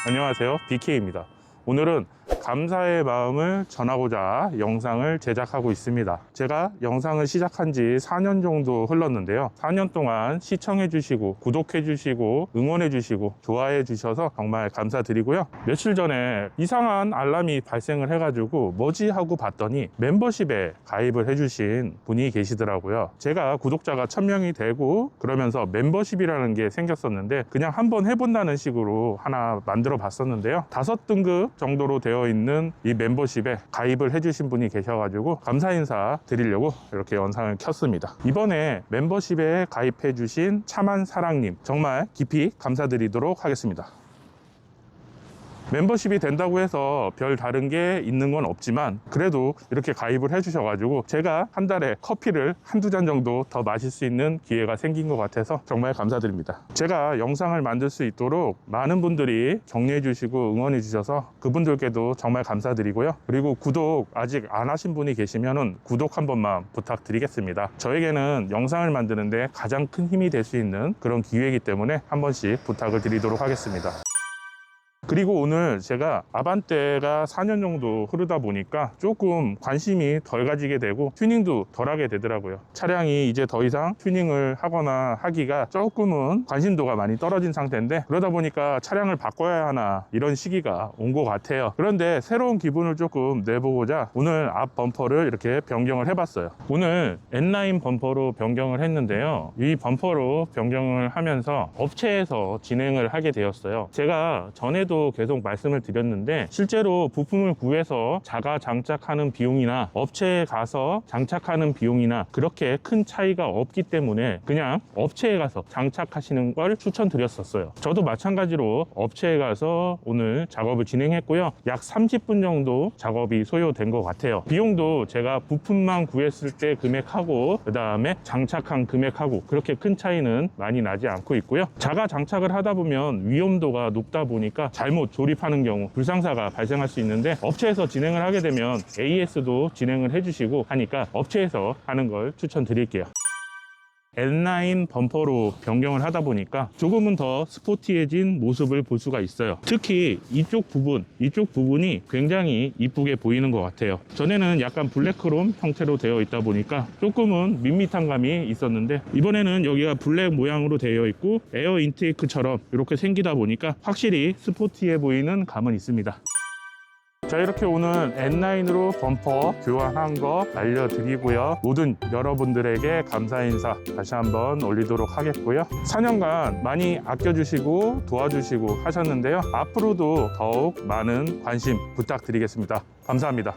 안녕하세요, BK입니다. 오늘은 감사의 마음을 전하고자 영상을 제작하고 있습니다. 제가 영상을 시작한 지 4년 정도 흘렀는데요. 4년 동안 시청해 주시고 구독해 주시고 응원해 주시고 좋아해 주셔서 정말 감사드리고요. 며칠 전에 이상한 알람이 발생을 해가지고 뭐지 하고 봤더니 멤버십에 가입을 해 주신 분이 계시더라고요. 제가 구독자가 1000명이 되고 그러면서 멤버십이라는 게 생겼었는데 그냥 한번 해본다는 식으로 하나 만들어 봤었는데요. 5등급 정도로 되어 있는 이 멤버십에 가입을 해주신 분이 계셔가지고 감사 인사 드리려고 이렇게 영상을 켰습니다. 이번에 멤버십에 가입해주신 참한사랑님 정말 깊이 감사드리도록 하겠습니다. 멤버십이 된다고 해서 별 다른 게 있는 건 없지만 그래도 이렇게 가입을 해주셔가지고 제가 한 달에 커피를 한두 잔 정도 더 마실 수 있는 기회가 생긴 것 같아서 정말 감사드립니다. 제가 영상을 만들 수 있도록 많은 분들이 격려해 주시고 응원해 주셔서 그분들께도 정말 감사드리고요. 그리고 구독 아직 안 하신 분이 계시면 구독 한 번만 부탁드리겠습니다. 저에게는 영상을 만드는데 가장 큰 힘이 될 수 있는 그런 기회이기 때문에 한 번씩 부탁을 드리도록 하겠습니다. 그리고 오늘 제가 아반떼가 4년 정도 흐르다 보니까 조금 관심이 덜 가지게 되고 튜닝도 덜 하게 되더라고요. 차량이 이제 더 이상 튜닝을 하거나 하기가 조금은 관심도가 많이 떨어진 상태인데 그러다 보니까 차량을 바꿔야 하나 이런 시기가 온 것 같아요. 그런데 새로운 기분을 조금 내보고자 오늘 앞 범퍼를 이렇게 변경을 해봤어요. 오늘 N9 범퍼로 변경을 했는데요. 이 범퍼로 변경을 하면서 업체에서 진행을 하게 되었어요. 제가 전에도 계속 말씀을 드렸는데 실제로 부품을 구해서 자가 장착하는 비용이나 업체에 가서 장착하는 비용이나 그렇게 큰 차이가 없기 때문에 그냥 업체에 가서 장착하시는 걸 추천드렸었어요. 저도 마찬가지로 업체에 가서 오늘 작업을 진행했고요. 약 30분 정도 작업이 소요된 것 같아요. 비용도 제가 부품만 구했을 때 금액하고 그 다음에 장착한 금액하고 그렇게 큰 차이는 많이 나지 않고 있고요. 자가 장착을 하다 보면 위험도가 높다 보니까 잘못 조립하는 경우 불상사가 발생할 수 있는데 업체에서 진행을 하게 되면 AS도 진행을 해주시고 하니까 업체에서 하는 걸 추천드릴게요. N9 범퍼로 변경을 하다 보니까 조금은 더 스포티해진 모습을 볼 수가 있어요. 특히 이쪽 부분이 굉장히 이쁘게 보이는 것 같아요. 전에는 약간 블랙크롬 형태로 되어 있다 보니까 조금은 밋밋한 감이 있었는데 이번에는 여기가 블랙 모양으로 되어 있고 에어 인테이크처럼 이렇게 생기다 보니까 확실히 스포티해 보이는 감은 있습니다. 자, 이렇게 오늘 N9으로 범퍼 교환한 거 알려드리고요. 모든 여러분들에게 감사 인사 다시 한번 올리도록 하겠고요. 4년간 많이 아껴주시고 도와주시고 하셨는데요. 앞으로도 더욱 많은 관심 부탁드리겠습니다. 감사합니다.